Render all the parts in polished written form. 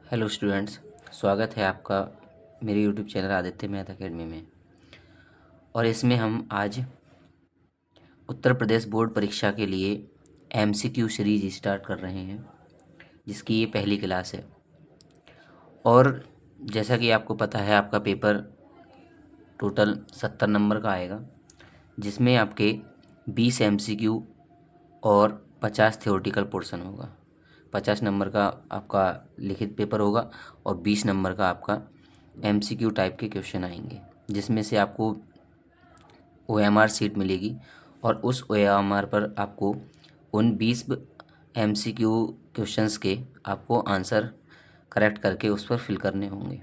Hello students, स्वागत है आपका मेरे YouTube channel Aditya math academy में। और इसमें हम आज उत्तर प्रदेश बोर्ड परीक्षा के लिए एमसीक्यू सीरीज स्टार्ट कर रहे हैं, जिसकी ये पहली क्लास है। और जैसा कि आपको पता है, आपका पेपर टोटल 70 नंबर का आएगा, जिसमें आपके 20 एमसीक्यू और 50 थ्योरेटिकल पोर्शन होगा। 50 नंबर का आपका लिखित पेपर होगा और 20 नंबर का आपका एमसीक्यू टाइप के क्वेश्चन आएंगे, जिसमें से आपको ओएमआर सीट मिलेगी और उस ओएमआर पर आपको उन 20 एमसीक्यू क्वेश्चंस के आपको आंसर करेक्ट करके उस पर फिल करने होंगे।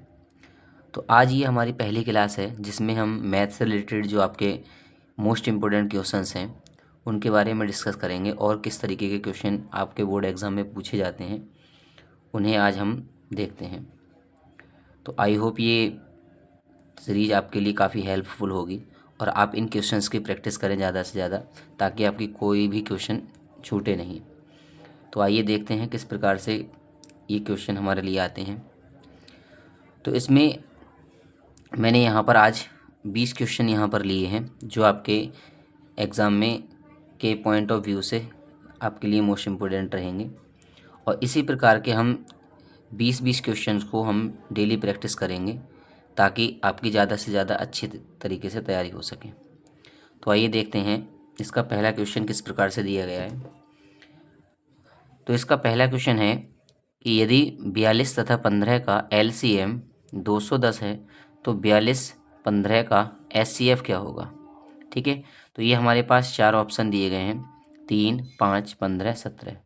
तो आज ये हमारी पहली क्लास है, जिसमें हम मैथ से रिलेटेड जो आपके मोस्ट इम्पोर्टेंट क्वेश्चंस हैं उनके बारे में डिस्कस करेंगे और किस तरीके के क्वेश्चन आपके बोर्ड एग्ज़ाम में पूछे जाते हैं उन्हें आज हम देखते हैं। तो आई होप ये सीरीज़ आपके लिए काफ़ी हेल्पफुल होगी और आप इन क्वेश्चंस की प्रैक्टिस करें ज़्यादा से ज़्यादा, ताकि आपकी कोई भी क्वेश्चन छूटे नहीं। तो आइए देखते हैं किस प्रकार से ये क्वेश्चन हमारे लिए आते हैं। तो इसमें मैंने यहाँ पर आज 20 क्वेश्चन यहाँ पर लिए हैं, जो आपके एग्ज़ाम में के पॉइंट ऑफ व्यू से आपके लिए मोस्ट इम्पोर्टेंट रहेंगे। और इसी प्रकार के हम 20-20 क्वेश्चंस को हम डेली प्रैक्टिस करेंगे, ताकि आपकी ज़्यादा से ज़्यादा अच्छी तरीके से तैयारी हो सके। तो आइए देखते हैं इसका पहला क्वेश्चन किस प्रकार से दिया गया है। तो इसका पहला क्वेश्चन है कि यदि 42 तथा 15 का LCM 210 है, तो 42 15 का SCF क्या होगा। ठीक है, तो ये हमारे पास 4 ऑप्शन दिए गए हैं, 3, 5, 15, 17।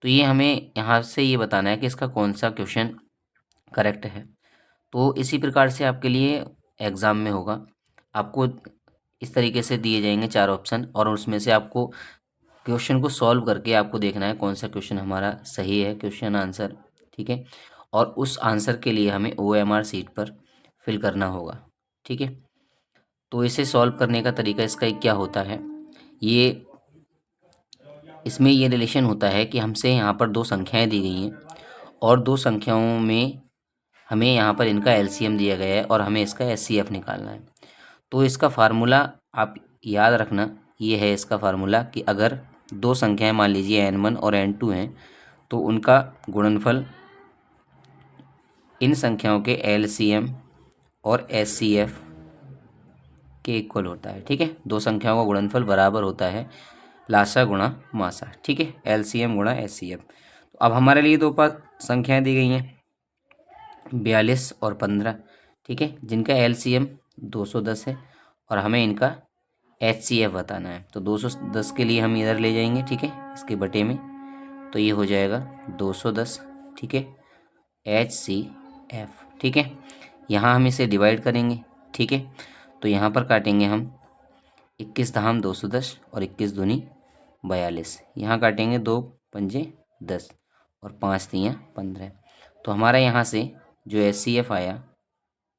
तो ये हमें यहाँ से ये बताना है कि इसका कौन सा क्वेश्चन करेक्ट है। तो इसी प्रकार से आपके लिए एग्ज़ाम में होगा, आपको इस तरीके से दिए जाएंगे 4 ऑप्शन, और उसमें से आपको क्वेश्चन को सॉल्व करके आपको देखना है कौन सा क्वेश्चन हमारा सही है, क्वेश्चन आंसर। ठीक है, और उस आंसर के लिए हमें OMR सीट पर फिल करना होगा। ठीक है, तो इसे सॉल्व करने का तरीका इसका क्या होता है, ये इसमें ये रिलेशन होता है कि हमसे यहाँ पर 2 संख्याएं दी गई हैं और 2 संख्याओं में हमें यहाँ पर इनका LCM दिया गया है और हमें इसका SCF निकालना है। तो इसका फार्मूला आप याद रखना, ये है इसका फार्मूला कि अगर 2 संख्याएं मान लीजिए N1 और N2 हैं, तो उनका गुणनफल इन संख्याओं के LCM और SCF के इक्वल होता है। ठीक है, 2 संख्याओं का गुणनफल बराबर होता है लासा गुणा मासा। ठीक है, LCM गुणा SCF। तो अब हमारे लिए 2 संख्याएं दी गई हैं, 42 और 15। ठीक है, जिनका LCM 210 है और हमें इनका HCF बताना है। तो 210 के लिए हम इधर ले जाएंगे, ठीक है, इसके बटे में, तो ये हो जाएगा 210। ठीक है, HCF। ठीक है, यहाँ हम इसे डिवाइड करेंगे। ठीक है, तो यहाँ पर काटेंगे हम 21 धाम 210 और 21 दूनी 42। यहाँ काटेंगे 2 पंजे 10 और 5 तियाँ 15। तो हमारा यहाँ से जो SCF आया,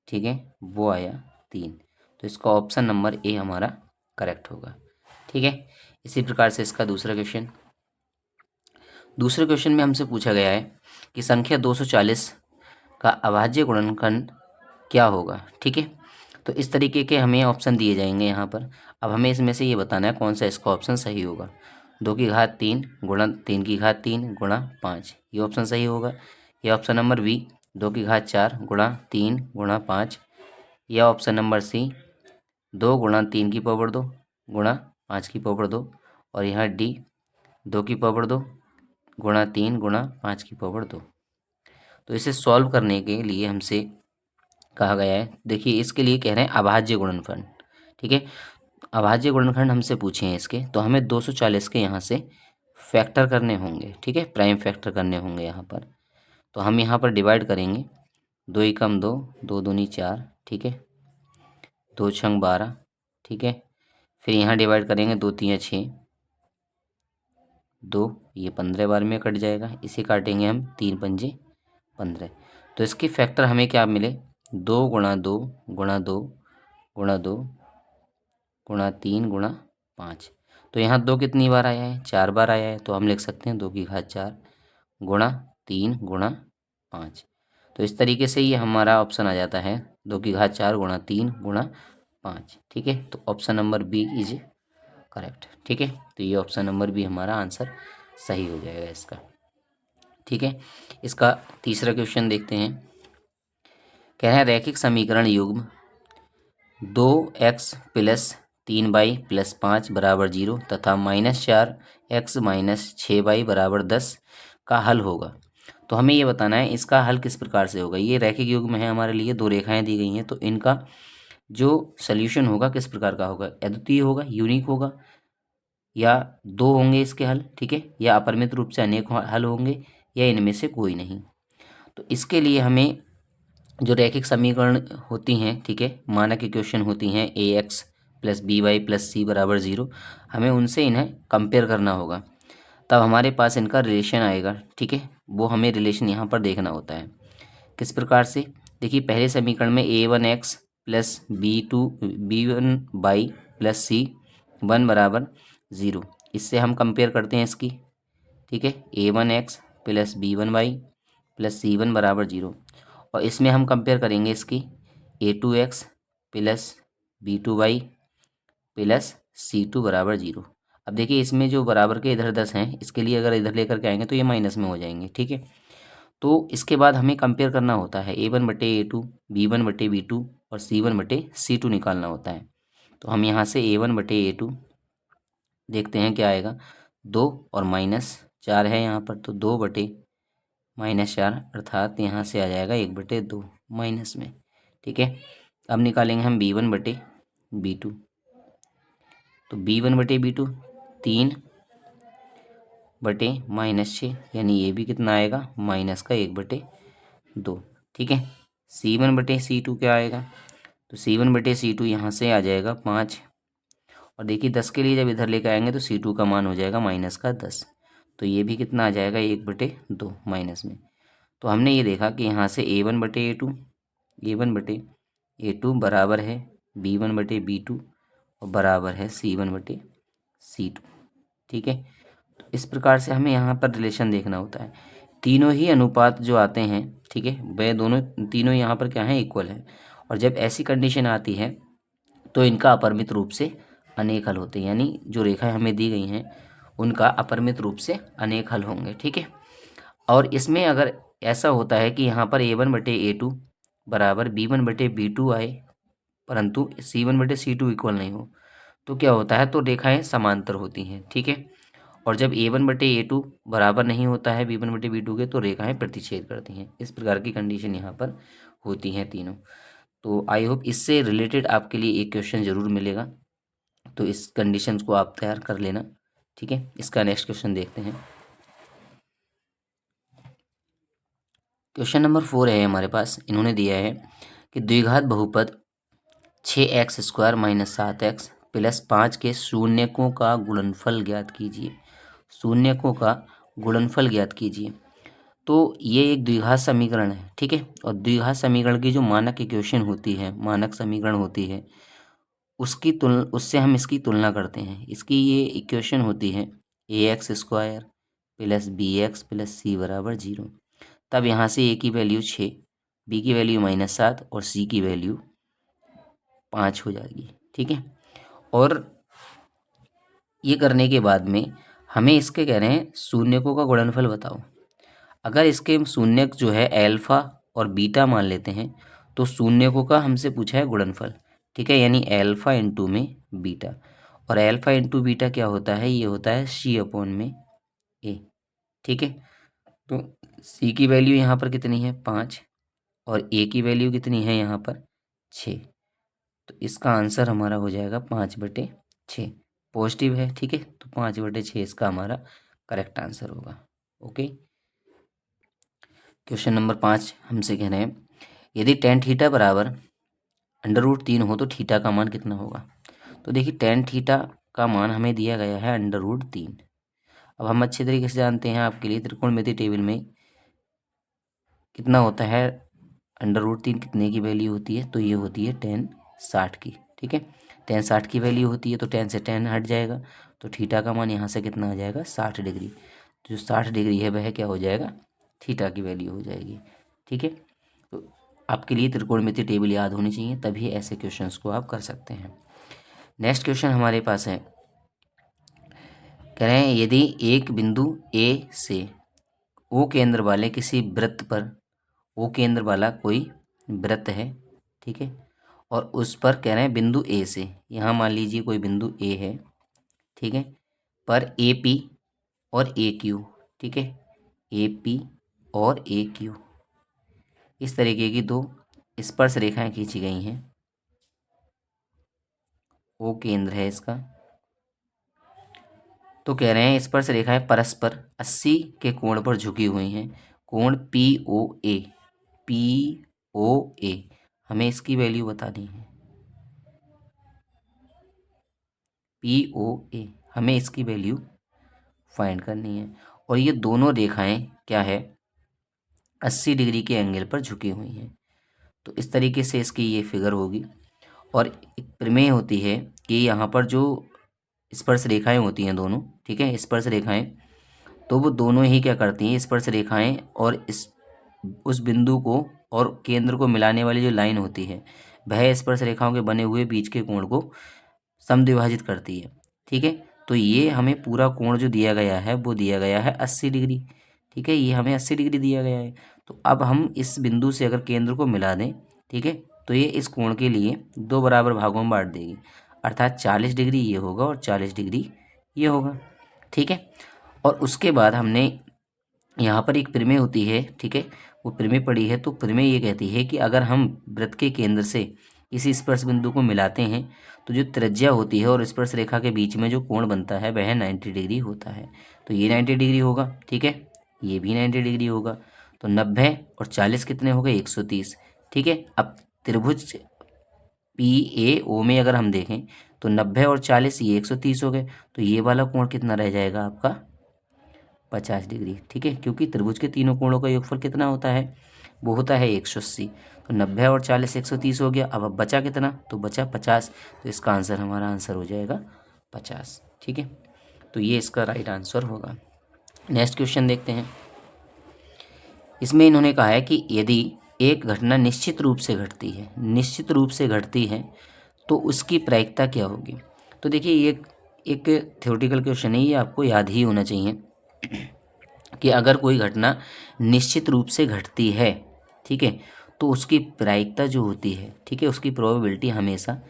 ठीक है, वो आया 3। तो इसका ऑप्शन नंबर ए हमारा करेक्ट होगा। ठीक है, इसी प्रकार से इसका दूसरे क्वेश्चन में हमसे पूछा गया है कि संख्या 240 का अभाज्य गुणनखंड क्या होगा। ठीक है, तो इस तरीके के हमें ऑप्शन दिए जाएंगे यहाँ पर। अब हमें इसमें से ये बताना है कौन सा इसका ऑप्शन सही होगा। 2 की घात 3 गुणा 3 की घात 3 गुणा 5, ये ऑप्शन सही होगा। ये ऑप्शन नंबर बी 2 की घात 4 गुणा 3 गुणा 5, या ऑप्शन नंबर सी 2 गुणा 3 की पावर 2 गुणा 5 की पावर 2, और यहाँ डी 2 की पावर 2 गुणा 3 गुणा 5 की पावर 2। तो इसे सॉल्व करने के लिए हमसे कहा गया है, देखिए इसके लिए कह रहे हैं अभाज्य गुणनखंड। ठीक है, अभाज्य गुणनखंड हमसे पूछे हैं इसके, तो हमें 240 के यहाँ से फैक्टर करने होंगे। ठीक है, प्राइम फैक्टर करने होंगे यहाँ पर। तो हम यहाँ पर डिवाइड करेंगे, 2 एकम 2, 2 दूनी 4, ठीक है, 2 छंग 12। ठीक है, फिर यहाँ डिवाइड करेंगे, 2 तियाँ 6, 2, ये 15 बार में कट जाएगा। इसे काटेंगे हम 3 पंजे 15। तो इसके फैक्टर हमें क्या मिले, 2 गुणा 2 गुणा 2 गुणा 2 गुणा 3 गुणा 5। तो यहाँ 2 कितनी बार आया है, 4 बार आया है। तो हम लिख सकते हैं 2 की घात 4 गुणा 3 गुणा 5। तो इस तरीके से ये हमारा ऑप्शन आ जाता है 2 की घात 4 गुणा 3 गुणा 5। ठीक है, तो option number B is correct. ठीक है, तो ये ऑप्शन नंबर बी हमारा आंसर सही हो जाएगा इसका। ठीक है, इसका तीसरा क्वेश्चन देखते हैं। कह रहे हैं रैखिक समीकरण युग्म 2x+3y+5 बराबर 0 तथा -4x-6y बराबर 10 का हल होगा। तो हमें ये बताना है इसका हल किस प्रकार से होगा। ये रैखिक युग्म है, हमारे लिए दो रेखाएं दी गई हैं, तो इनका जो सल्यूशन होगा किस प्रकार का होगा, अद्वितीय होगा, यूनिक होगा, या दो होंगे इसके हल, ठीक है, या अपरिमित रूप से अनेक हल होंगे, या इनमें से कोई नहीं। तो इसके लिए हमें जो रैखिक समीकरण होती हैं, ठीक है, मानक इक्वेशन होती हैं ax+by+c = 0, हमें उनसे इन्हें कंपेयर करना होगा, तब हमारे पास इनका रिलेशन आएगा। ठीक है, वो हमें रिलेशन यहाँ पर देखना होता है। किस प्रकार से, देखिए पहले समीकरण में a1x + b1y+c1 = 0, इससे हम कंपेयर करते हैं इसकी। ठीक है, a1x + b1y+c1 = 0, और इसमें हम कंपेयर करेंगे इसकी a2x + b2y+c2 = 0। अब देखिए इसमें जो बराबर के इधर 10 हैं, इसके लिए अगर इधर लेकर के आएंगे तो ये माइनस में हो जाएंगे। ठीक है, तो इसके बाद हमें कंपेयर करना होता है a1/a2, b1/b2 और c1/c2 निकालना होता है। तो हम यहाँ से a1/a2 देखते हैं क्या आएगा, 2 और -4 है यहाँ पर, तो 2/-4 अर्थात यहाँ से आ जाएगा 1/2 माइनस में। ठीक है, अब निकालेंगे हम b1/b2, तो b1/b2 3/-6, यानी ये भी कितना आएगा, -1/2। ठीक है, c1/c2 क्या आएगा, तो c1/c2 यहाँ से आ जाएगा 5, और देखिए 10 के लिए जब इधर लेकर आएंगे तो c2 का मान हो जाएगा -10, तो ये भी कितना आ जाएगा 1/2 माइनस में। तो हमने ये देखा कि यहाँ से a1/a2 बराबर है b1/b2 और बराबर है c1/c2। ठीक है, तो इस प्रकार से हमें यहाँ पर रिलेशन देखना होता है। तीनों ही अनुपात जो आते हैं, ठीक है, वे दोनों तीनों यहाँ पर क्या है, इक्वल है, और जब ऐसी कंडीशन आती है तो इनका अपरिमित रूप से अनेक हल होते हैं, यानी जो रेखाएं हमें दी गई हैं उनका अपरिमित रूप से अनेक हल होंगे। ठीक है, और इसमें अगर ऐसा होता है कि यहाँ पर a1/a2 बराबर b1/b2 आए, परंतु c1/c2 इक्वल नहीं हो, तो क्या होता है, तो रेखाएं समांतर होती हैं। ठीक है, और जब a1/a2 बराबर नहीं होता है b1/b2 के, तो रेखाएं प्रतिच्छेद करती हैं। इस प्रकार की कंडीशन यहाँ पर होती हैं तीनों। तो आई होप इससे रिलेटेड आपके लिए एक क्वेश्चन ज़रूर मिलेगा, तो इस कंडीशन को आप तैयार कर लेना। ठीक है, इसका नेक्स्ट क्वेश्चन देखते हैं। क्वेश्चन नंबर 4 है हमारे पास। इन्होंने दिया है कि द्विघात बहुपद 6x² - 7x + 5 के शून्यकों का गुणनफल ज्ञात कीजिए। शून्यकों का गुणनफल ज्ञात कीजिए। तो ये एक द्विघात समीकरण है। ठीक है, और द्विघात समीकरण की जो मानक इक्वेशन होती है, मानक समीकरण होती है, उससे हम इसकी तुलना करते हैं। इसकी ये इक्वेशन होती है ax² + bx + c = 0। तब यहाँ से a की वैल्यू 6, b की वैल्यू -7 और c की वैल्यू 5 हो जाएगी। ठीक है, और ये करने के बाद में हमें इसके कह रहे हैं शून्यकों का गुणनफल बताओ। अगर इसके शून्यक जो है अल्फा और बीटा मान लेते हैं, तो शून्यकों का हमसे पूछा है गुणनफल। ठीक है, यानी अल्फा इंटू में बीटा, और अल्फा इंटू बीटा क्या होता है, ये होता है c/a। ठीक है, तो c की वैल्यू यहाँ पर कितनी है, 5, और a की वैल्यू कितनी है यहाँ पर, 6। तो इसका आंसर हमारा हो जाएगा 5/6, पॉजिटिव है। ठीक है, तो 5/6 इसका हमारा करेक्ट आंसर होगा। ओके, क्वेश्चन नंबर 5 हमसे कह रहे हैं यदि tan थीटा बराबर √3 हो तो थीटा का मान कितना होगा। तो देखिए tan थीटा का मान हमें दिया गया है √3। अब हम अच्छे तरीके से जानते हैं, आपके लिए त्रिकोणमिति टेबल में कितना होता है, √3 कितने की वैल्यू होती है, तो ये होती है tan 60 की। ठीक है, tan 60 की वैल्यू होती है, तो tan से tan हट जाएगा, तो थीटा का मान यहाँ से कितना आ जाएगा, 60 डिग्री। तो जो 60 डिग्री है वह क्या हो जाएगा, थीटा की वैल्यू हो जाएगी। ठीक है, तो आपके लिए त्रिकोणमिति टेबल याद होनी चाहिए, तभी ऐसे क्वेश्चंस को आप कर सकते हैं। नेक्स्ट क्वेश्चन हमारे पास है, कह रहे हैं यदि एक बिंदु ए से ओ केंद्र वाले किसी वृत्त पर, ओ केंद्र वाला कोई वृत्त है, ठीक है, और उस पर कह रहे हैं बिंदु ए से, यहाँ मान लीजिए कोई बिंदु ए है, ठीक है, पर ए पी और ए क्यू, ठीक है, ए पी और ए क्यू इस तरीके की दो स्पर्श रेखाएं खींची गई हैं, ओ केंद्र है इसका। तो कह रहे हैं स्पर्श रेखाएं परस्पर 80 के कोण पर झुकी हुई हैं, कोण पी ओ ए, पी ओ ए हमें इसकी वैल्यू बतानी है, पी ओ ए हमें इसकी वैल्यू फाइंड करनी है। और ये दोनों रेखाएं क्या है, 80 डिग्री के एंगल पर झुकी हुई हैं। तो इस तरीके से इसकी ये फिगर होगी। और एक प्रमेय होती है कि यहाँ पर जो स्पर्श रेखाएं होती हैं दोनों, ठीक है, स्पर्श रेखाएं, तो वो दोनों ही क्या करती हैं, स्पर्श रेखाएं और इस उस बिंदु को और केंद्र को मिलाने वाली जो लाइन होती है, वह स्पर्श रेखाओं के बने हुए बीच के कोण को समद्विभाजित करती है, ठीक है। तो ये हमें पूरा कोण जो दिया गया है वो दिया गया है 80 डिग्री, ठीक है, ये हमें 80 डिग्री दिया गया है। तो अब हम इस बिंदु से अगर केंद्र को मिला दें, ठीक है, तो ये इस कोण के लिए दो बराबर भागों में बांट देगी, अर्थात 40 डिग्री ये होगा और 40 डिग्री ये होगा, ठीक है। और उसके बाद हमने यहाँ पर एक प्रमेय होती है, ठीक है, वो प्रमेय पढ़ी है। तो प्रमेय ये कहती है कि अगर हम वृत्त के केंद्र से इसी स्पर्श बिंदु को मिलाते हैं तो जो त्रिज्या होती है और स्पर्श रेखा के बीच में जो कोण बनता है वह 90 डिग्री होता है। तो ये 90 डिग्री होगा, ठीक है, ये भी 90 डिग्री होगा। तो 90 और 40 कितने हो गए, 130, ठीक है। अब त्रिभुज पी ए ओ में अगर हम देखें तो 90 और 40 ये 130 हो गए, तो ये वाला कोण कितना रह जाएगा आपका, 50 डिग्री, ठीक है, क्योंकि त्रिभुज के तीनों कोणों का योगफल कितना होता है, वो होता है 180। तो 90 और 40 130 हो गया। अब बचा कितना, तो बचा 50। तो इसका आंसर, हमारा आंसर हो जाएगा 50, ठीक है। तो ये इसका राइट आंसर होगा। नेक्स्ट क्वेश्चन देखते हैं। इसमें इन्होंने कहा है कि यदि एक घटना निश्चित रूप से घटती है, निश्चित रूप से घटती है, तो उसकी प्रायिकता क्या होगी। तो देखिए ये एक थ्योरेटिकल क्वेश्चन है, ये आपको याद ही होना चाहिए कि अगर कोई घटना निश्चित रूप से घटती है, ठीक है, तो उसकी प्रायिकता जो होती है, ठीक है, उसकी प्रोबेबिलिटी हमेशा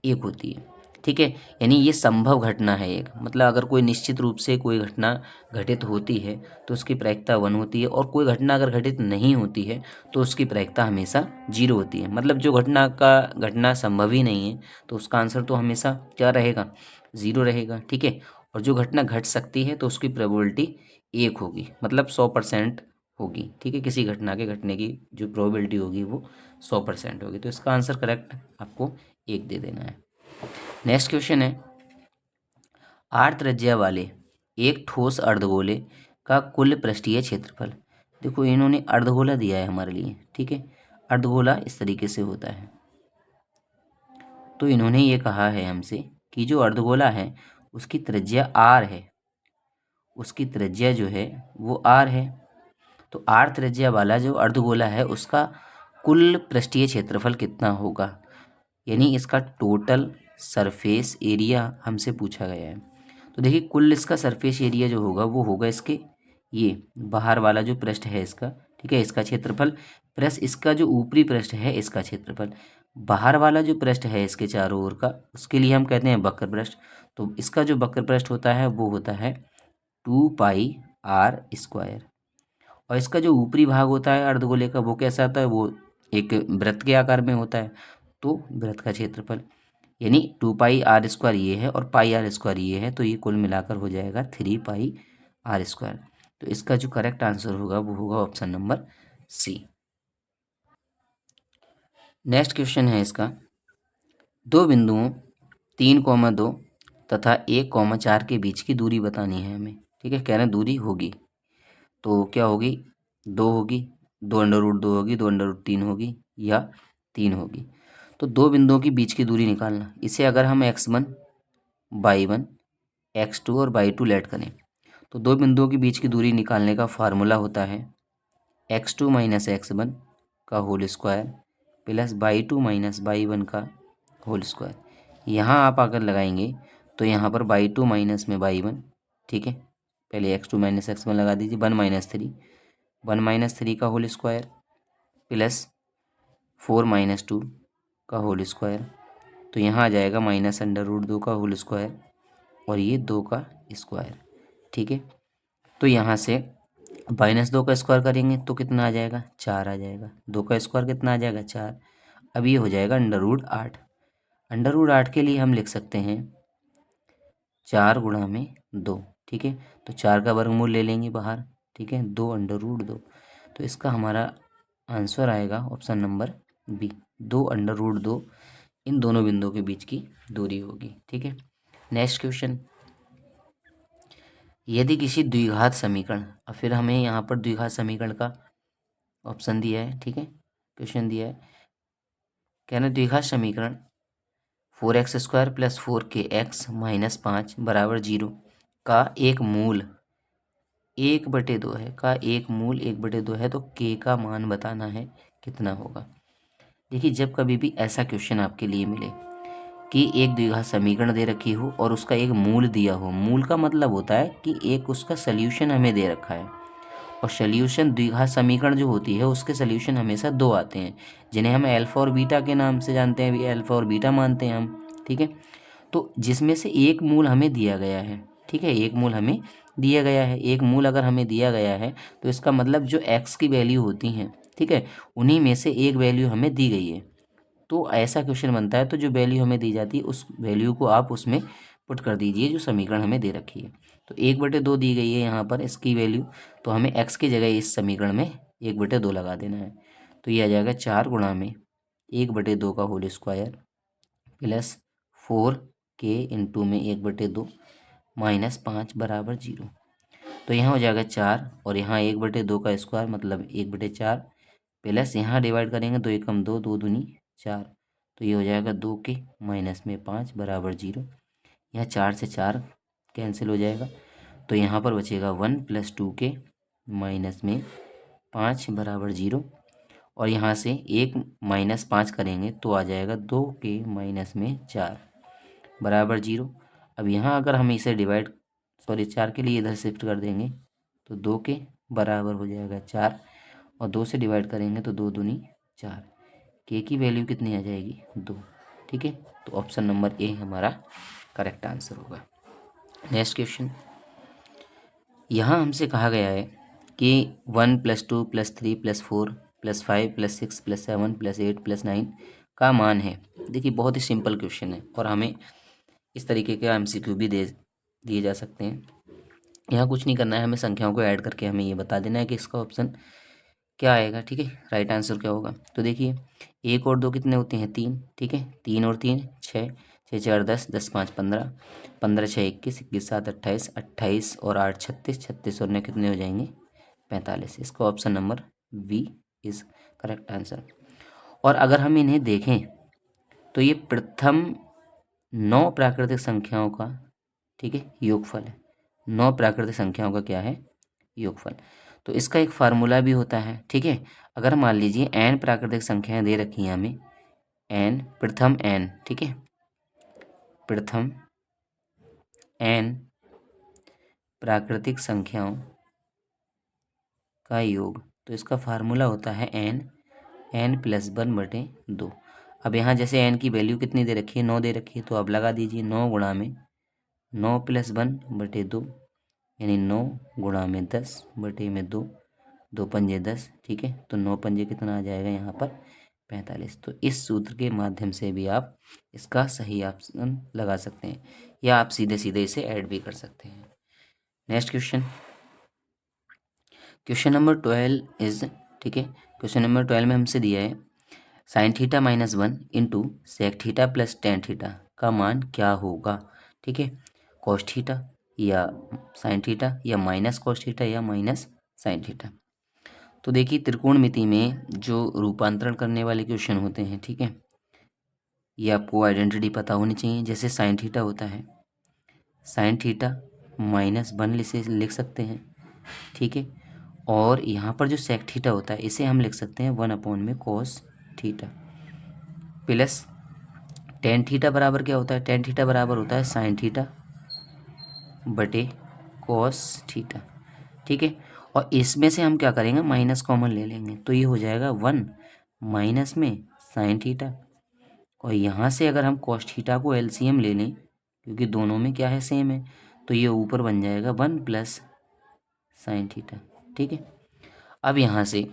एक होती है, ठीक है। यानी ये संभव घटना है एक, मतलब अगर कोई निश्चित रूप से कोई घटना घटित होती है तो उसकी प्रायिकता 1 होती है, और कोई घटना अगर घटित नहीं होती है तो उसकी प्रायिकता हमेशा 0 होती है। मतलब जो घटना संभव ही नहीं है तो उसका आंसर तो हमेशा क्या रहेगा, 0 रहेगा, ठीक है। और जो घटना घट सकती है तो उसकी प्रोबेबिलिटी 1 होगी, मतलब 100% होगी, ठीक है। किसी घटना के घटने की जो प्रोबेबिलिटी होगी वो 100% होगी। तो इसका आंसर करेक्ट आपको 1 दे देना है। नेक्स्ट क्वेश्चन है, आर त्रिज्या वाले एक ठोस अर्धगोले का कुल पृष्ठीय क्षेत्रफल। देखो इन्होंने अर्धगोला दिया है हमारे लिए, ठीक है, अर्धगोला इस तरीके से होता है। तो इन्होंने ये कहा है हमसे कि जो अर्धगोला है उसकी त्रिज्या आर है, उसकी त्रिज्या जो है वो आर है। तो आर त्रिज्या वाला जो अर्धगोला है उसका कुल पृष्ठीय क्षेत्रफल कितना होगा, यानी इसका टोटल सरफेस एरिया हमसे पूछा गया है। तो देखिए कुल इसका सरफेस एरिया जो होगा वो होगा इसके ये बाहर वाला जो पृष्ठ है इसका, ठीक है, इसका क्षेत्रफल प्लस इसका जो ऊपरी पृष्ठ है इसका क्षेत्रफल। बाहर वाला जो पृष्ठ है इसके चारों ओर का, उसके लिए हम कहते हैं वक्र पृष्ठ। तो इसका जो वक्र पृष्ठ होता है वो होता है 2πr²। और इसका जो ऊपरी भाग होता है अर्धगोले का वो कैसा होता है, वो एक वृत्त के आकार में होता है। तो वृत्त का क्षेत्रफल यानी 2πr² ये है और πr² ये है, तो ये कुल मिलाकर हो जाएगा 3πr²। तो इसका जो करेक्ट आंसर होगा वो होगा option number C. Next question है इसका, दो बिंदुओं 3,2 तथा 1,4 के बीच की दूरी बतानी है हमें, ठीक है। कह रहे हैं दूरी होगी, तो क्या होगी, 2 होगी, 2√2 होगी, 2√3 होगी या 3 होगी। तो दो बिंदुओं के बीच की दूरी निकालना, इसे अगर हम x1 y1 x2 और y2 लेट करें तो दो बिंदुओं के बीच की दूरी निकालने का फार्मूला होता है x2 - x1 का whole square plus by 2 minus by 1 का होल स्क्वायर। यहाँ आप अगर लगाएंगे तो यहाँ पर बाई 2 माइनस में बाई 1, ठीक है, पहले x2 माइनस x1 लगा दीजिए, 1 माइनस 3 का होल स्क्वायर प्लस 4 माइनस 2 का होल स्क्वायर। तो यहाँ आ जाएगा -√2 का होल स्क्वायर और ये 2 का स्क्वायर, ठीक है। तो यहाँ से -2 का स्क्वायर करेंगे तो कितना आ जाएगा, 4 आ जाएगा। 2 का स्क्वायर कितना आ जाएगा, 4। अब ये हो जाएगा √8। √8 के लिए हम लिख सकते हैं 4 गुणा में 2, ठीक है। तो 4 का वर्गमूल ले लेंगे बाहर, ठीक है, 2 √2। तो इसका हमारा आंसर आएगा ऑप्शन नंबर बी, 2 √2 इन दोनों बिंदुओं के बीच की दूरी होगी, ठीक है। नेक्स्ट क्वेश्चन, यदि किसी द्विघात समीकरण, अब फिर हमें यहाँ पर द्विघात समीकरण का ऑप्शन दिया है, ठीक है, क्वेश्चन दिया है, कहना द्विघात समीकरण 4x² + 4kx - 5 = 0 का एक मूल 1/2 है, का एक मूल 1/2 है, तो k का मान बताना है कितना होगा। देखिए, जब कभी भी ऐसा क्वेश्चन आपके लिए मिले कि एक द्विघात समीकरण दे रखी हो और उसका एक मूल दिया हो, मूल का मतलब होता है कि एक उसका सल्यूशन हमें दे रखा है, और सल्यूशन द्विघात समीकरण जो होती है उसके सल्यूशन हमेशा 2 आते हैं, जिन्हें हम अल्फा और बीटा के नाम से जानते हैं, अल्फा और बीटा मानते हैं हम, ठीक है। तो जिसमें से एक मूल हमें दिया गया है, ठीक है, एक मूल हमें दिया गया है, एक मूल अगर हमें दिया गया है तो इसका मतलब जो x की वैल्यू होती हैं, ठीक है, उन्हीं में से एक वैल्यू हमें दी गई है। तो ऐसा क्वेश्चन बनता है, तो जो वैल्यू हमें दी जाती है उस वैल्यू को आप उसमें पुट कर दीजिए जो समीकरण हमें दे रखी है। तो 1/2 दी गई है यहाँ पर इसकी वैल्यू, तो हमें x की जगह इस समीकरण में 1/2 लगा देना है। तो ये आ जाएगा 4 गुणा में 1/2 का whole square plus 4k into में 1/2 -5 = 0। तो यहाँ हो जाएगा 4 और यहाँ 1/2 का स्क्वायर मतलब 1/4 प्लस यहाँ डिवाइड करेंगे 2 एकम 2, 2 दूनी 4, तो ये हो जाएगा 2k माइनस में 5 = 0। यहाँ 4 से 4 कैंसिल हो जाएगा, तो यहाँ पर बचेगा 1 + 2k माइनस में 5 = 0, और यहाँ से 1 - 5 करेंगे तो आ जाएगा 2k माइनस में 4 = 0। अब यहाँ अगर हम इसे डिवाइड, सॉरी 4 के लिए इधर शिफ्ट कर देंगे तो 2k बराबर हो जाएगा 4, और 2 से डिवाइड करेंगे तो 2 दूनी 4, k की वैल्यू कितनी आ जाएगी, 2, ठीक है। तो ऑप्शन नंबर ए हमारा करेक्ट आंसर होगा। नेक्स्ट क्वेश्चन, यहाँ हमसे कहा गया है कि 1 + 2 + 3 + 4 + 5 + 6 + 7 + 8 + 9 का मान है। देखिए, बहुत ही सिंपल क्वेश्चन है और हमें इस तरीके के MCQ भी दिए जा सकते हैं। यहाँ कुछ नहीं करना है, हमें संख्याओं को ऐड करके हमें ये बता देना है कि इसका ऑप्शन क्या आएगा, ठीक है, राइट आंसर क्या होगा। तो देखिए, 1 और 2 कितने होते हैं, 3, ठीक है, 3 और 3 6, 6 4 10, 10 5 15, 15 6 21, 21 7 28, 28 और 8 36, 36 और 9 कितने हो जाएंगे, 45। इसका option number B is correct answer. और अगर हम इन्हें देखें तो ये प्रथम 9 प्राकृतिक संख्याओं का, ठीक है, योगफल है। 9 प्राकृतिक संख्याओं का क्या है, योगफल। तो इसका एक फार्मूला भी होता है, ठीक है। अगर मान लीजिए n प्राकृतिक संख्याएं दे रखी हैं हमें, n प्रथम n, ठीक है, प्रथम n प्राकृतिक संख्याओं का योग, तो इसका फार्मूला होता है n + 1/2। अब यहाँ जैसे n की वैल्यू कितनी दे रखी है, 9 दे रखी है, तो अब लगा दीजिए 9 गुणा में 9 + 1/2 यानी 9 गुणा में 10/2, 2 पंजे 10, ठीक है। तो 9 पंजे कितना आ जाएगा यहाँ पर, 45। तो इस सूत्र के माध्यम से भी आप इसका सही ऑप्शन लगा सकते हैं, या आप सीधे सीधे इसे ऐड भी कर सकते हैं। Next question, question number 12 is, ठीक है, क्वेश्चन नंबर 12 में हमसे दिया है sin θ - 1 इंटू sec θ + tan θ का मान क्या होगा, ठीक है, cos θ या sin θ या माइनस cos θ या माइनस sin θ। तो देखिए, त्रिकोणमिति में जो रूपांतरण करने वाले क्वेश्चन होते हैं, ठीक है, ये आपको आइडेंटिटी पता होनी चाहिए। जैसे sin θ होता है, sin θ -1 से लिख सकते हैं, ठीक है, और यहाँ पर जो सेक थीटा होता है इसे हम लिख सकते हैं 1 में cos theta plus tan theta बराबर क्या होता है, टेन थीटा बराबर होता है साइन थीटा बटे कोस थीटा। ठीक है, और इसमें से हम क्या करेंगे, माइनस कॉमन ले लेंगे, तो ये हो जाएगा 1 माइनस में साइन थीटा, और यहाँ से अगर हम कॉस थीटा को एलसीएम ले लें क्योंकि दोनों में क्या है, सेम है, तो ये ऊपर बन जाएगा 1 प्लस साइन थीटा। ठीक है, अब यहाँ से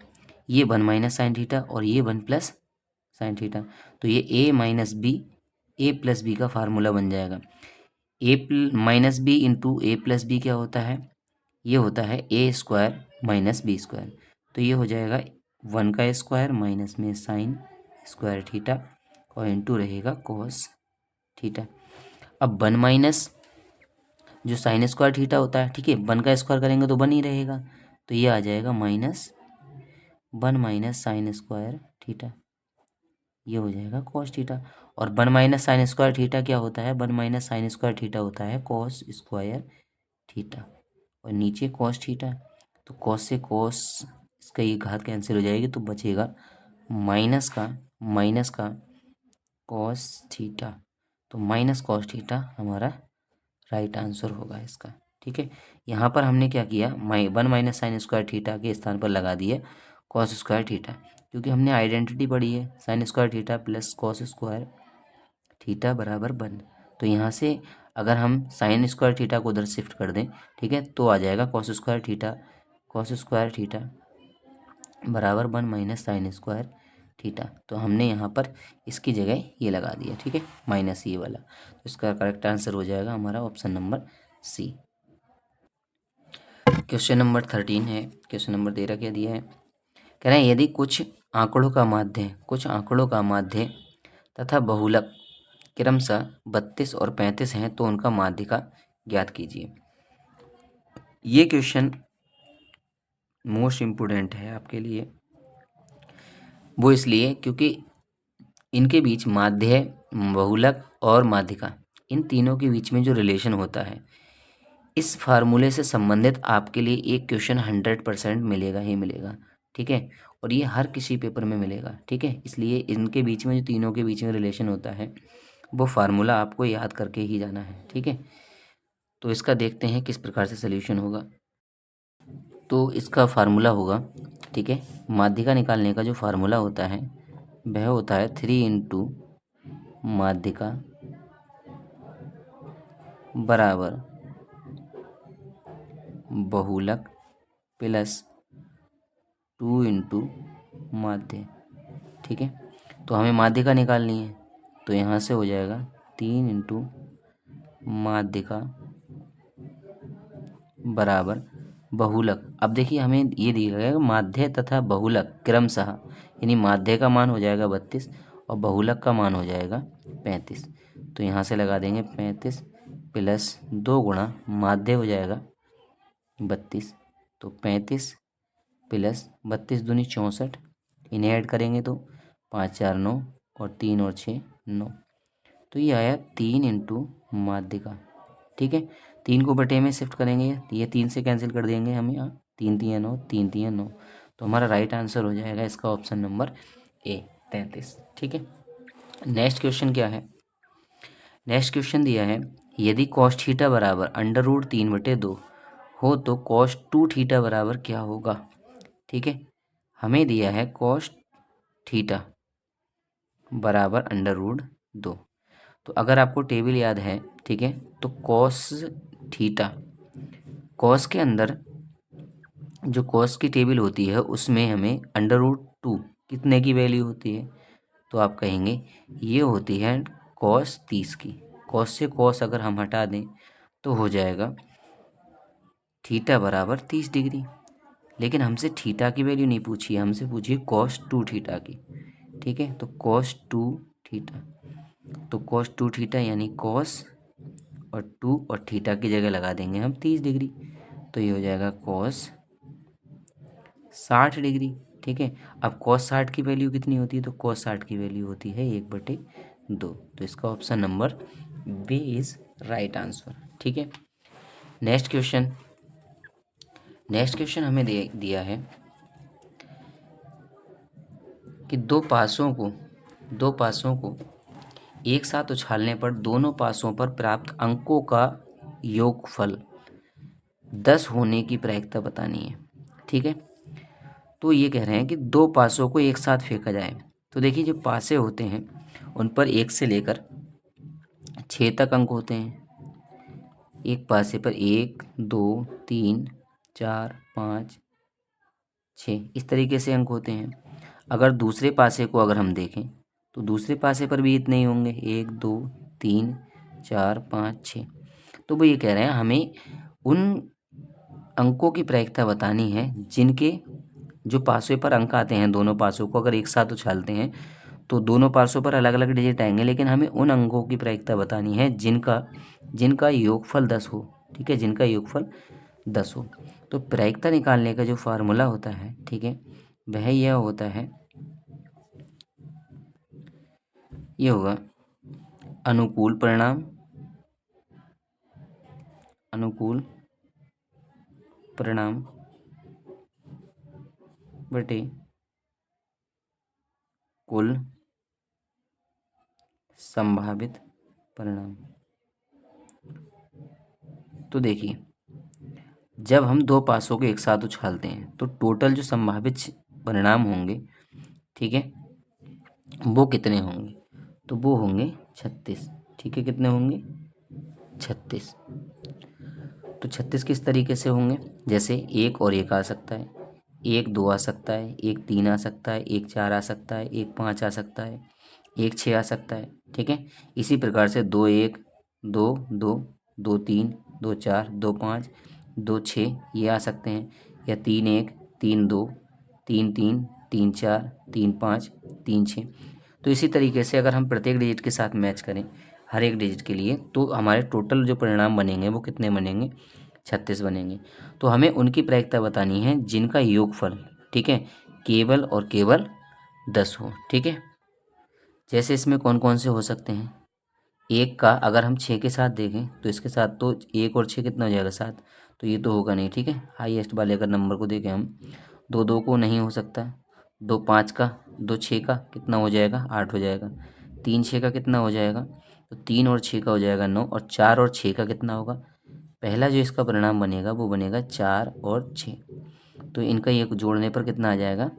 ये 1 माइनस साइन थीटा और ये 1 प्लस साइन थीटा, तो ये ए माइनस बी, ए प्लस बी का फार्मूला बन जाएगा। ए माइनस बी इंटू ए प्लस बी क्या होता है, ये होता है ए स्क्वायर माइनस बी स्क्वायर, तो ये हो जाएगा 1 का स्क्वायर माइनस में साइन स्क्वायर थीटा और इंटू रहेगा कोस थीटा। अब 1 माइनस जो साइन स्क्वायर थीटा होता है, ठीक है, 1 का स्क्वायर करेंगे तो 1 ही रहेगा, तो ये आ जाएगा -1 माइनस साइन स्क्वायर थीटा, ये हो जाएगा कॉस थीटा। और 1 माइनस साइन स्क्वायर थीटा क्या होता है, 1 माइनस साइन स्क्वायर थीटा होता है कॉस स्क्वायर थीटा, और नीचे कॉस थीटा, तो कॉस से कॉस इसका ये घात कैंसिल हो जाएगी, तो बचेगा माइनस का कॉस थीटा, तो माइनस कॉस थीटा हमारा राइट आंसर होगा इसका। ठीक है, यहाँ पर हमने क्या किया, 1 माइनस साइन स्क्वायर थीटा के स्थान पर लगा दिए कॉस स्क्वायर थीटा, क्योंकि हमने आइडेंटिटी पढ़ी है sine square theta plus cos square theta बराबर 1, तो यहाँ से अगर हम साइन स्क्वायर थीटा को उधर शिफ्ट कर दें, ठीक है, तो आ जाएगा कॉस स्क्वायर थीटा बराबर 1 माइनस साइन स्क्वायर थीटा, तो हमने यहाँ पर इसकी जगह ये लगा दिया। ठीक है, माइनस ये वाला, तो इसका करेक्ट आंसर हो जाएगा हमारा option number C. Question number 13 है, क्वेश्चन नंबर 13 क्या दिया है, कह रहे हैं यदि कुछ आंकड़ों का माध्य तथा बहुलक क्रमशः 32 और 35 हैं तो उनका माध्यिका ज्ञात कीजिए। ये क्वेश्चन मोस्ट इम्पोर्टेंट है आपके लिए, वो इसलिए क्योंकि इनके बीच माध्य, बहुलक और माध्यिका, इन तीनों के बीच में जो रिलेशन होता है, इस फार्मूले से संबंधित आपके लिए एक क्वेश्चन 100% मिलेगा ही मिलेगा। ठीक है, और ये हर किसी पेपर में मिलेगा। ठीक है, इसलिए इनके बीच में जो तीनों के बीच में रिलेशन होता है वो फार्मूला आपको याद करके ही जाना है। ठीक है, तो इसका देखते हैं किस प्रकार से सल्यूशन होगा। तो इसका फार्मूला होगा, ठीक है, माध्यिका निकालने का जो फार्मूला होता है वह होता है 3 इंटू माध्यिका बराबर बहुलक प्लस 2 इंटू माध्य। ठीक है, तो हमें माध्यिका निकालनी है, तो यहाँ से हो जाएगा 3 इंटू माध्यिका बराबर बहुलक। अब देखिए हमें ये दिया गया है माध्य तथा बहुलक क्रमशः, यानी माध्य का मान हो जाएगा 32 और बहुलक का मान हो जाएगा 35, तो यहाँ से लगा देंगे 35 प्लस 2 गुणा माध्य हो जाएगा 32, तो 35 प्लस 32 दूनी 64, इन्हें ऐड करेंगे तो 5 4 9 और 3 और 6 9, तो ये आया 3 इंटू माध्यिका। ठीक है, 3 को बटे में शिफ्ट करेंगे, ये 3 से कैंसिल कर देंगे हमें, यहाँ 3 3 9 3 3 9, तो हमारा राइट आंसर हो जाएगा इसका ऑप्शन नंबर ए 33। ठीक है, नेक्स्ट क्वेश्चन क्या है, नेक्स्ट क्वेश्चन दिया है यदि कॉस थीटा बराबर √3/2 हो तो कॉस 2 थीटा बराबर क्या होगा। ठीक है, हमें दिया है कॉस थीटा बराबर √2, तो अगर आपको टेबल याद है, ठीक है, तो कॉस थीटा, कॉस के अंदर जो कॉस की टेबल होती है उसमें हमें √2 कितने की वैल्यू होती है, तो आप कहेंगे ये होती है कॉस 30 की। कॉस से कॉस अगर हम हटा दें तो हो जाएगा थीटा बराबर 30 डिग्री, लेकिन हमसे थीटा की वैल्यू नहीं पूछी है, हमसे पूछी है कॉस 2 थीटा की। ठीक है, तो कॉस 2 थीटा, तो कॉस 2 थीटा यानी कॉस और 2 और थीटा की जगह लगा देंगे हम 30 डिग्री, तो ये हो जाएगा कॉस 60 डिग्री। ठीक है, अब कॉस 60 की वैल्यू कितनी होती है, तो कॉस 60 की वैल्यू होती है 1/2, तो इसका option number B is right answer. ठीक है, नेक्स्ट क्वेश्चन, नेक्स्ट क्वेश्चन हमें दिया है कि दो पासों को एक साथ उछालने पर दोनों पासों पर प्राप्त अंकों का योगफल 10 होने की प्रायिकता बतानी है। ठीक है, तो ये कह रहे हैं कि दो पासों को एक साथ फेंका जाए। तो देखिए, जो पासे होते हैं उन पर 1 से लेकर 6 तक अंक होते हैं। एक पासे पर 1, 2, 3, 4, 5, 6 इस तरीके से अंक होते हैं। अगर दूसरे पासे को अगर हम देखें तो दूसरे पासे पर भी इतने ही होंगे, 1, 2, 3, 4, 5, 6। तो वो ये कह रहे हैं हमें उन अंकों की प्रायिकता बतानी है जिनके जो पासों पर अंक आते हैं, दोनों पासों को अगर एक साथ उछालते हैं तो दोनों पासों पर अलग अलग डिजिट आएंगे, लेकिन हमें उन अंकों की प्रायिकता बतानी है जिनका योगफल 10 हो। ठीक है, जिनका योगफल 10 हो। तो प्रायिकता निकालने का जो फार्मूला होता है, ठीक है, वह यह होता है, ये होगा अनुकूल परिणाम बटे कुल संभावित परिणाम। तो देखिए, जब हम दो पासों को एक साथ उछालते हैं तो टोटल जो संभावित परिणाम होंगे, ठीक है, वो कितने होंगे? तो वो होंगे 36। ठीक है, कितने होंगे? 36। तो 36 किस तरीके से होंगे? जैसे 1 और 1 आ सकता है, 1 2 आ सकता है, 1 3 आ सकता है, 1 4 आ सकता है, 1 5 आ सकता है, 1 6 आ सकता है। ठीक है, इसी प्रकार से 2 1, 2 2, 2 3, 2 4, 2 5, 2 6 ये आ सकते हैं, या 3 1, 3 2, 3 3, 3 4, 3 5, 3 6। तो इसी तरीके से अगर हम प्रत्येक डिजिट के साथ मैच करें हर एक डिजिट के लिए, तो हमारे टोटल जो परिणाम बनेंगे वो कितने बनेंगे? 36 बनेंगे। तो हमें उनकी प्रायिकता बतानी है जिनका योगफल, ठीक है, केवल और केवल 10 हो। ठीक है, जैसे इसमें कौन कौन से हो सकते हैं? एक का अगर हम 6 के साथ देखें तो इसके साथ तो 1 और 6 कितना हो जाएगा? 7। तो ये तो होगा नहीं। ठीक है, हाईएस्ट वाले अगर नंबर को देखें हम, 2 2 को नहीं हो सकता, 2 5 का, 2 6 का कितना हो जाएगा? 8 हो जाएगा। 3 6 का कितना हो जाएगा? तो 3 और 6 का हो जाएगा 9, और 4 और 6 का कितना होगा? पहला जो इसका परिणाम बनेगा वो बनेगा 4 और 6। तो इनका ये जोड़ने पर कितना आ जाएगा?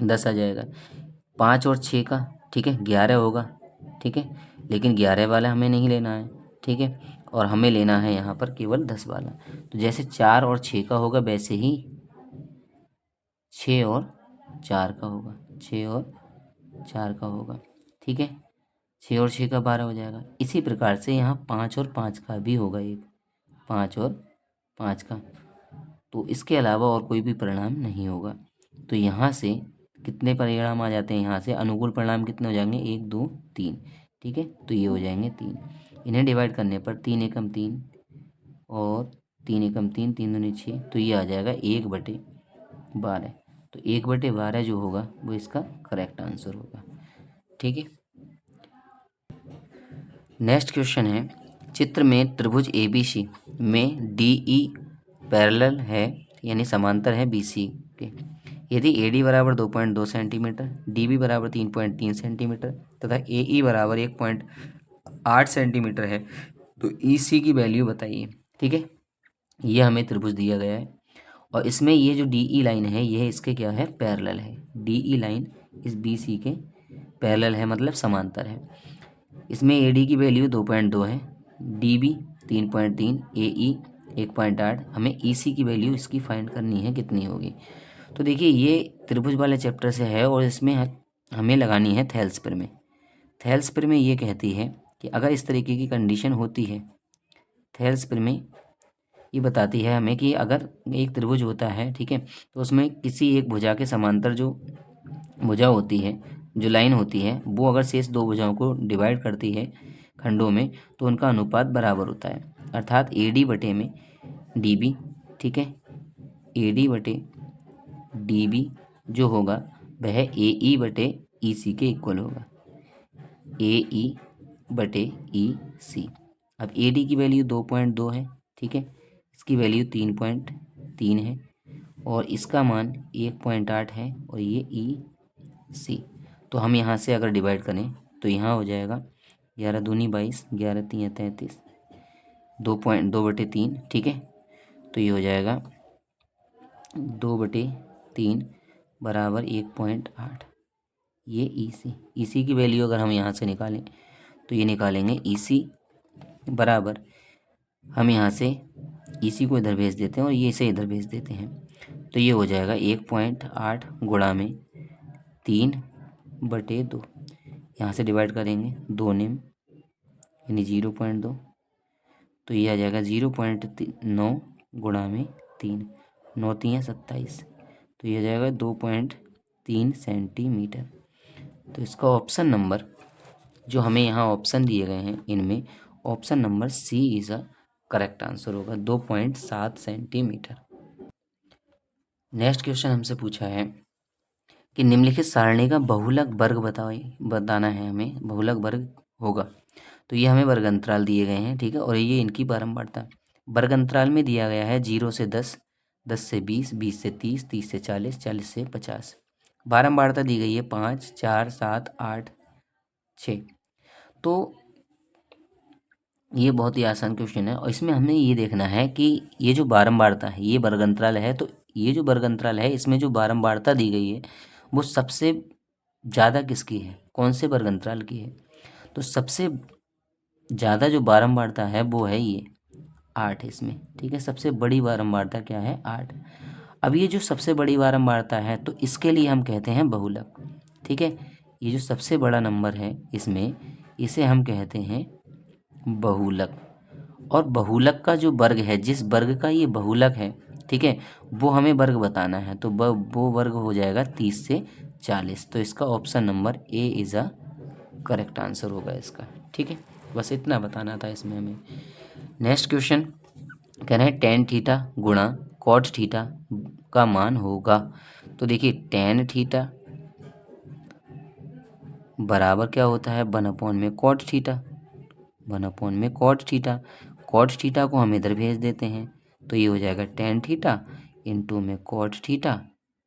10 आ जाएगा। 5 और 6 का, ठीक है, 11 होगा। ठीक है, लेकिन 11 वाला हमें नहीं लेना है। ठीक है, और हमें लेना है यहाँ पर केवल 10 वाला। तो जैसे 4 और 6 का होगा वैसे ही 6 और 4 का होगा, 6 और 4 का होगा। ठीक है, 6 और 6 का 12 हो जाएगा। इसी प्रकार से यहाँ 5 और 5 का भी होगा, एक 5 और 5 का। तो इसके अलावा और कोई भी परिणाम नहीं होगा। तो यहाँ से कितने परिणाम आ जाते हैं? यहाँ से अनुकूल परिणाम कितने हो जाएंगे? 1 2 3। ठीक है, तो ये हो जाएंगे 3। इन्हें डिवाइड करने पर 3 एकम 3 और 3 एकम 3, 3 दूनी 6, तो ये आ जाएगा 1/12। तो 1/12 जो होगा वो इसका करेक्ट आंसर होगा। ठीक है, नेक्स्ट क्वेश्चन है, चित्र में त्रिभुज ABC में DE पैरेलल है, यानी समांतर है BC के। यदि AD बराबर 2.2 सेंटीमीटर, DB बराबर 3.3 सेंटीमीटर तथा AE बराबर 1.8 सेंटीमीटर है, तो EC की वैल्यू बताइए। ठीक है, ये हमें त्रिभुज दिया गया है और इसमें ये जो DE लाइन है यह इसके क्या है? पैरेलल है। DE लाइन इस BC के पैरेलल है, मतलब समांतर है। इसमें AD की वैल्यू 2.2 है, DB 3.3, AE 1.8। हमें EC की वैल्यू इसकी फाइंड करनी है, कितनी होगी? तो देखिए, ये त्रिभुज वाले चैप्टर से है और इसमें हमें लगानी है थेल्स प्रमेय। थेल्स प्रमेय ये कहती है कि अगर इस तरीके की कंडीशन होती है, थेल्स प्रमेय ये बताती है हमें कि अगर एक त्रिभुज होता है, ठीक है, तो उसमें किसी एक भुजा के समांतर जो भुजा होती है, जो लाइन होती है, वो अगर शेष दो भुजाओं को डिवाइड करती है खंडों में, तो उनका अनुपात बराबर होता है। अर्थात AD बटे में DB, ठीक है, AD बटे DB जो होगा वह AE बटे EC के इक्वल होगा, AE बटे EC। अब AD की वैल्यू 2.2 है, ठीक है, इसकी वैल्यू 3.3 3 है और इसका मान 1.8 है और ये ई सी। तो हम यहाँ से अगर डिवाइड करें तो यहाँ हो जाएगा 11 दूनी 22, 11 3 33, 2.2/3, ठीक है। तो ये हो जाएगा 2/3 बराबर 1.8, ये ई सी की वैल्यू अगर हम यहाँ से निकालें तो ये निकालेंगे ई सी बराबर, हम यहाँ से ई सी को इधर भेज देते हैं और ये इसे इधर भेज देते हैं, तो ये हो जाएगा 1.8 गुणा में 3/2, यहाँ से डिवाइड करेंगे 2 निम यानी 0.2, तो ये आ जाएगा 0.9 गुणा में 3, 9 3 27, तो ये आ जाएगा 2.3 सेंटीमीटर। तो इसका ऑप्शन नंबर जो हमें यहाँ ऑप्शन दिए गए हैं इनमें option number C is a correct answer होगा, 2.7 सेंटीमीटर। नेक्स्ट क्वेश्चन हमसे पूछा है कि निम्नलिखित सारणी का बहुलक वर्ग बताना है हमें, बहुलक वर्ग होगा। तो ये हमें वर्ग अंतराल दिए गए हैं, ठीक है, और ये इनकी बारंबारता वर्ग अंतराल में दिया गया है 0 से 10, 10 से 20, 20 से 30, 30 से 40, 40 से 50। बारंबारता दी गई है 5, 4, 7, 8, 6। तो ये बहुत ही आसान क्वेश्चन है और इसमें हमें ये देखना है कि ये जो बारंबारता है ये वर्ग अंतराल है, तो ये जो वर्ग अंतराल है इसमें जो बारंबारता दी गई है वो सबसे ज़्यादा किसकी है, कौन से वर्ग अंतराल की है। तो सबसे ज़्यादा जो बारंबारता है वो है ये 8 इसमें, ठीक है। सबसे बड़ी बारंबारता क्या है, 8। अब ये जो सबसे बड़ी बारंबारता है तो इसके लिए हम कहते हैं बहुलक, ठीक है। ये जो सबसे बड़ा नंबर है इसमें इसे हम कहते हैं बहुलक, और बहुलक का जो वर्ग है, जिस वर्ग का ये बहुलक है, ठीक है, वो हमें वर्ग बताना है। तो वो वर्ग हो जाएगा 30 से 40। तो इसका option number A is a correct answer होगा इसका, ठीक है। बस इतना बताना था इसमें हमें। नेक्स्ट क्वेश्चन कह रहे हैं टेन थीटा गुणा कॉट थीटा का मान होगा। तो देखिए टेन थीटा बराबर क्या होता है 1/में कॉट थीटा, 1/में कॉट थीटा। कॉट थीटा को हम इधर भेज देते हैं तो ये हो जाएगा टेन थीटा इंटू में cot theta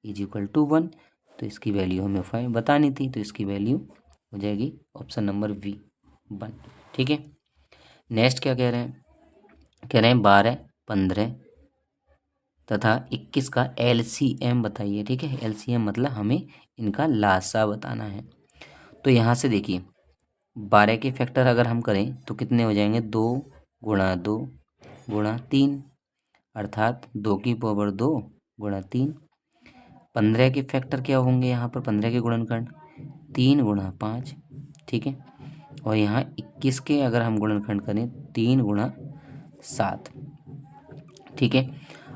is equal to 1। तो इसकी वैल्यू हमें 5 बतानी थी, तो इसकी वैल्यू हो जाएगी ऑप्शन नंबर वी 1, ठीक है। नेक्स्ट क्या कह रहे हैं, कह रहे हैं 12, 15 तथा 21 का LCM बताइए, ठीक है। LCM मतलब हमें इनका लासा बताना है। तो यहाँ से देखिए 12 के फैक्टर अगर हम करें तो कितने हो जाएंगे, 2 गुणा 2 गुणा 3, अर्थात 2 की पावर 2 गुणा 3। 15 के फैक्टर क्या होंगे, यहाँ पर 15 के गुणनखंड 3 गुणा 5, ठीक है। और यहाँ 21 के अगर हम गुणनखंड करें 3 गुणा 7, ठीक है।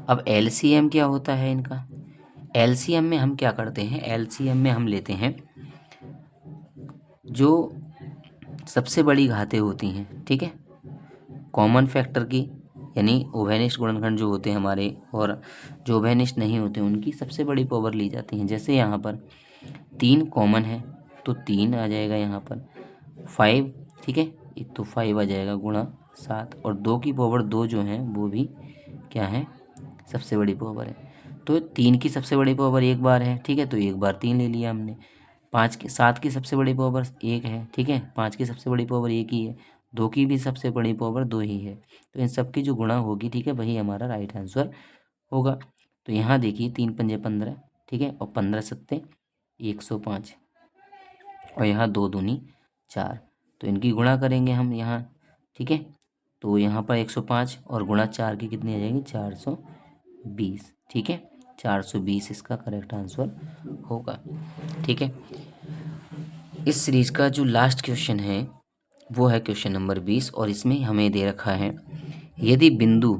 अब LCM क्या होता है इनका, LCM में हम क्या करते हैं, LCM में हम लेते हैं जो सबसे बड़ी घातें होती हैं, ठीक है, कॉमन फैक्टर की, यानी उभयनिष्ठ गुणनखंड जो होते हैं हमारे और जो उभयनिष्ठ नहीं होते उनकी सबसे बड़ी पावर ली जाती हैं। जैसे यहाँ पर 3 कॉमन है तो 3 आ जाएगा, यहाँ पर 5, ठीक है, एक तो 5 आ जाएगा गुणा 7, और 2 की पावर 2 जो है वो भी क्या है, सबसे बड़ी पावर है। तो 3 की सबसे बड़ी पावर एक बार है, ठीक है, तो एक बार 3 ले लिया हमने। 7 की सबसे बड़ी पावर 1 है, ठीक है, 5 की सबसे बड़ी पावर 1 ही है। 2 की भी सबसे बड़ी पावर 2 ही है। तो इन सब की जो गुणा होगी, ठीक है, वही हमारा राइट आंसर होगा। तो यहाँ देखिए 3 पंजे 15, ठीक है, और 15 सत्ते 105, और यहाँ 2 दूनी 4। तो इनकी गुणा करेंगे हम यहाँ, ठीक है। तो यहाँ पर 105 और गुणा 4 की कितनी आ जाएगी, 420, ठीक है। 420 इसका करेक्ट आंसर होगा, ठीक है। इस सीरीज का जो लास्ट क्वेश्चन है वो है क्वेश्चन नंबर 20, और इसमें हमें दे रखा है यदि बिंदु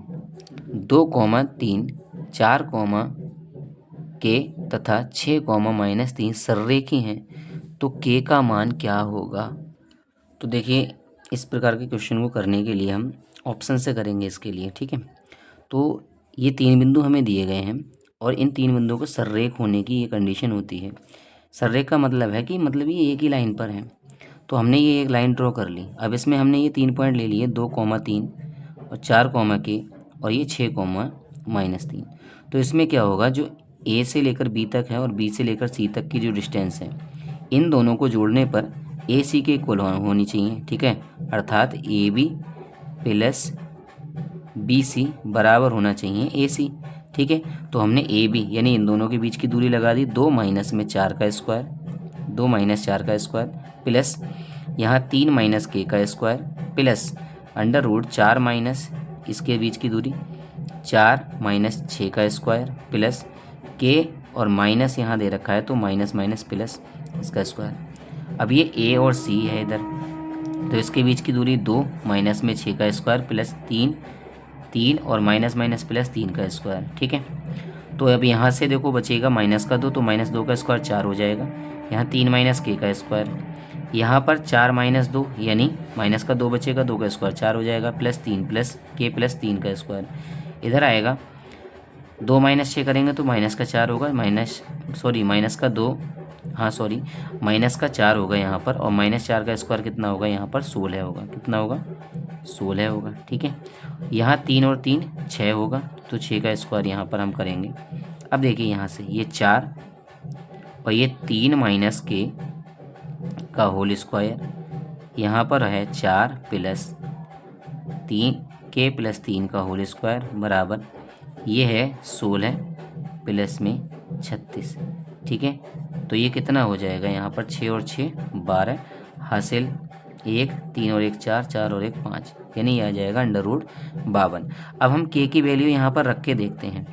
2,3, 4, के तथा 6, -3 सररेखी हैं तो के का मान क्या होगा। तो देखिए इस प्रकार के क्वेश्चन को करने के लिए हम ऑप्शन से करेंगे इसके लिए, ठीक है। तो ये 3 बिंदु हमें दिए गए हैं और इन 3 बिंदुओं को सररेख होने की ये कंडीशन होती है। सररेख का मतलब है कि मतलब ये एक ही लाइन पर है। तो हमने ये एक लाइन ड्रॉ कर ली। अब इसमें हमने ये 3 पॉइंट ले लिए, 2, 3 और 4, के और ये 6, -3। तो इसमें क्या होगा, जो ए से लेकर बी तक है और बी से लेकर सी तक की जो डिस्टेंस है, इन दोनों को जोड़ने पर ए सी के इक्वल होनी चाहिए, ठीक है। अर्थात A B plus B C बराबर होना चाहिए ए सी, ठीक है। तो हमने ए बी यानी इन दोनों के बीच की दूरी लगा दी 2 माइनस में 4 का स्क्वायर, 2 माइनस 4 का स्क्वायर प्लस यहाँ 3 माइनस के का square plus under root 4 minus इसके बीच की दूरी 4 माइनस 6 का स्क्वायर प्लस के और माइनस यहाँ दे रखा है तो माइनस माइनस प्लस इसका स्क्वायर। अब ये ए और सी है इधर, तो इसके बीच की दूरी 2 माइनस में 6 का स्क्वायर प्लस 3 और माइनस माइनस प्लस 3 का स्क्वायर, ठीक है। तो अब यहाँ से देखो बचेगा माइनस का 2, तो माइनस 2 का स्क्वायर 4 हो जाएगा। यहाँ 3 माइनस के का स्क्वायर, यहाँ पर 4 माइनस 2 यानी माइनस का 2 बचेगा, 2 का स्क्वायर 4 हो जाएगा प्लस 3 प्लस के प्लस 3 का स्क्वायर। इधर आएगा 2 माइनस 6 करेंगे तो माइनस का 4 होगा, माइनस का 2, माइनस का 4 होगा यहाँ पर, और माइनस 4 का स्क्वायर कितना होगा यहाँ पर 16 होगा, कितना होगा 16 होगा, ठीक है। यहाँ 3 और 3 6 होगा, तो 6 का स्क्वायर यहाँ पर हम करेंगे। अब देखिए यहाँ से ये 4 और ये 3 माइनस के का होल स्क्वायर, यहाँ पर है 4 प्लस 3 के प्लस 3 का होल स्क्वायर बराबर ये है 16 प्लस में 36, ठीक है। तो ये कितना हो जाएगा यहाँ पर 6 और 6 12, हासिल 1 3 और 1 4, 4 और 1 5, यानी ये आ जाएगा अंडर रूट 52। अब हम के की वैल्यू यहाँ पर रख के देखते हैं।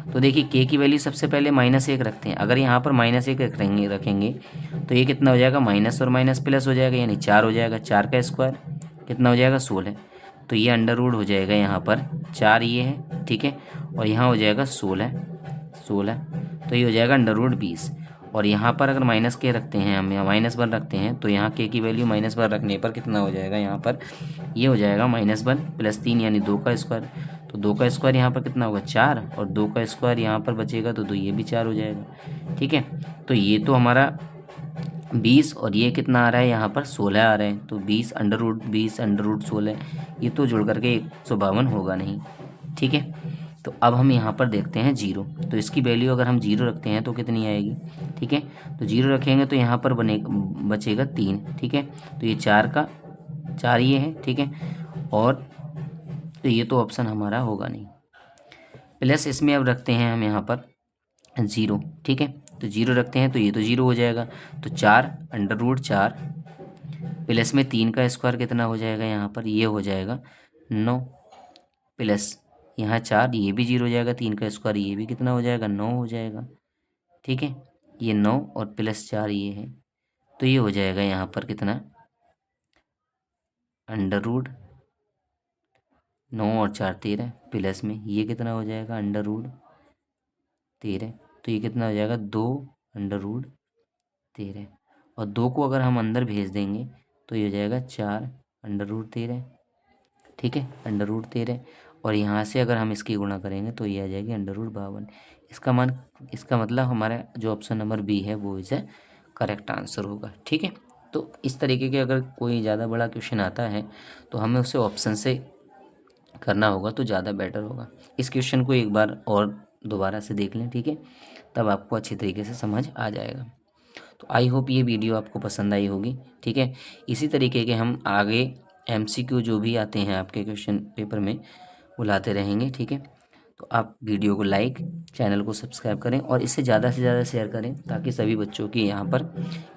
तो देखिए के की वैल्यू सबसे पहले -1 रखते हैं। अगर यहाँ पर -1 रखेंगे तो ये कितना हो जाएगा, माइनस और माइनस प्लस हो जाएगा, यानी 4 हो जाएगा। 4 का स्क्वायर कितना हो जाएगा 16, तो ये अंडर रूट हो जाएगा यहाँ पर 4 ये है, ठीक है। और यहाँ हो जाएगा 16, तो ये हो जाएगा अंडर रूट 20। और यहाँ पर अगर माइनस के रखते हैं हम, यहाँ -1 रखते हैं, तो यहाँ के की वैल्यू -1 रखने पर कितना हो जाएगा यहाँ पर, ये हो जाएगा -1 प्लस 3 यानी 2 का स्क्वायर। तो 2 का स्क्वायर यहाँ पर कितना होगा 4, और 2 का स्क्वायर यहाँ पर बचेगा तो ये भी 4 हो जाएगा, ठीक है। तो ये तो हमारा 20 और ये कितना आ रहा है यहाँ पर 16 आ रहे हैं, तो 20 अंडर रूट 20 अंडर रूट 16, ये तो जुड़ करके 152 होगा नहीं, ठीक है। तो अब हम यहाँ पर देखते हैं 0, तो इसकी वैल्यू अगर हम 0 रखते हैं तो कितनी आएगी, ठीक है। तो 0 रखेंगे तो यहाँ पर बचेगा 3, ठीक है। तो ये 4 ये है, ठीक है। और तो ये तो ऑप्शन हमारा होगा नहीं। प्लस इसमें अब रखते हैं हम यहाँ पर 0, ठीक है। तो 0 रखते हैं तो ये तो 0 हो जाएगा, तो 4 अंडर रूट 4 प्लस में 3 का स्क्वायर कितना हो जाएगा यहाँ पर, ये हो जाएगा 9 प्लस यहाँ 4 ये भी 0 हो जाएगा, 3 का स्क्वायर ये भी कितना हो जाएगा 9 हो जाएगा, ठीक है। ये 9 और प्लस 4 ये है, तो ये हो जाएगा यहाँ पर कितना अंडर रूट 9 और 4 13 प्लस में ये कितना हो जाएगा अंडर रूट 13, तो ये कितना हो जाएगा 2 अंडर रूट 13, और 2 को अगर हम अंदर भेज देंगे तो ये हो जाएगा 4 अंडर रूट 13, ठीक है, अंडर रूट 13। और यहाँ से अगर हम इसकी गुणा करेंगे तो ये आ जाएगी अंडर रूट 52। इसका मतलब हमारा जो ऑप्शन नंबर बी है वो इसे करेक्ट आंसर होगा, ठीक है। तो इस तरीके के अगर कोई ज़्यादा बड़ा क्वेश्चन आता है तो हमें उसे ऑप्शन से करना होगा तो ज़्यादा बेटर होगा। इस क्वेश्चन को एक बार और दोबारा से देख लें, ठीक है, तब आपको अच्छी तरीके से समझ आ जाएगा। तो आई होप ये वीडियो आपको पसंद आई होगी, ठीक है। इसी तरीके के हम आगे MCQ जो भी आते हैं आपके क्वेश्चन पेपर में वो लाते रहेंगे, ठीक है। तो आप वीडियो को लाइक, चैनल को सब्सक्राइब करें और इसे ज़्यादा से ज़्यादा शेयर करें ताकि सभी बच्चों की यहाँ पर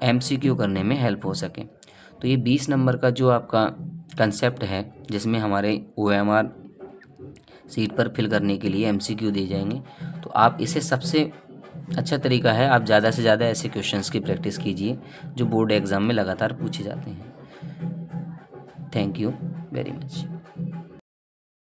MCQ करने में हेल्प हो सके। तो ये 20 नंबर का जो आपका कंसेप्ट है जिसमें हमारे OMR सीट पर फिल करने के लिए MCQ दिए जाएंगे, तो आप इसे सबसे अच्छा तरीका है आप ज़्यादा से ज़्यादा ऐसे क्वेश्चंस की प्रैक्टिस कीजिए जो बोर्ड एग्ज़ाम में लगातार पूछे जाते हैं। Thank you very much.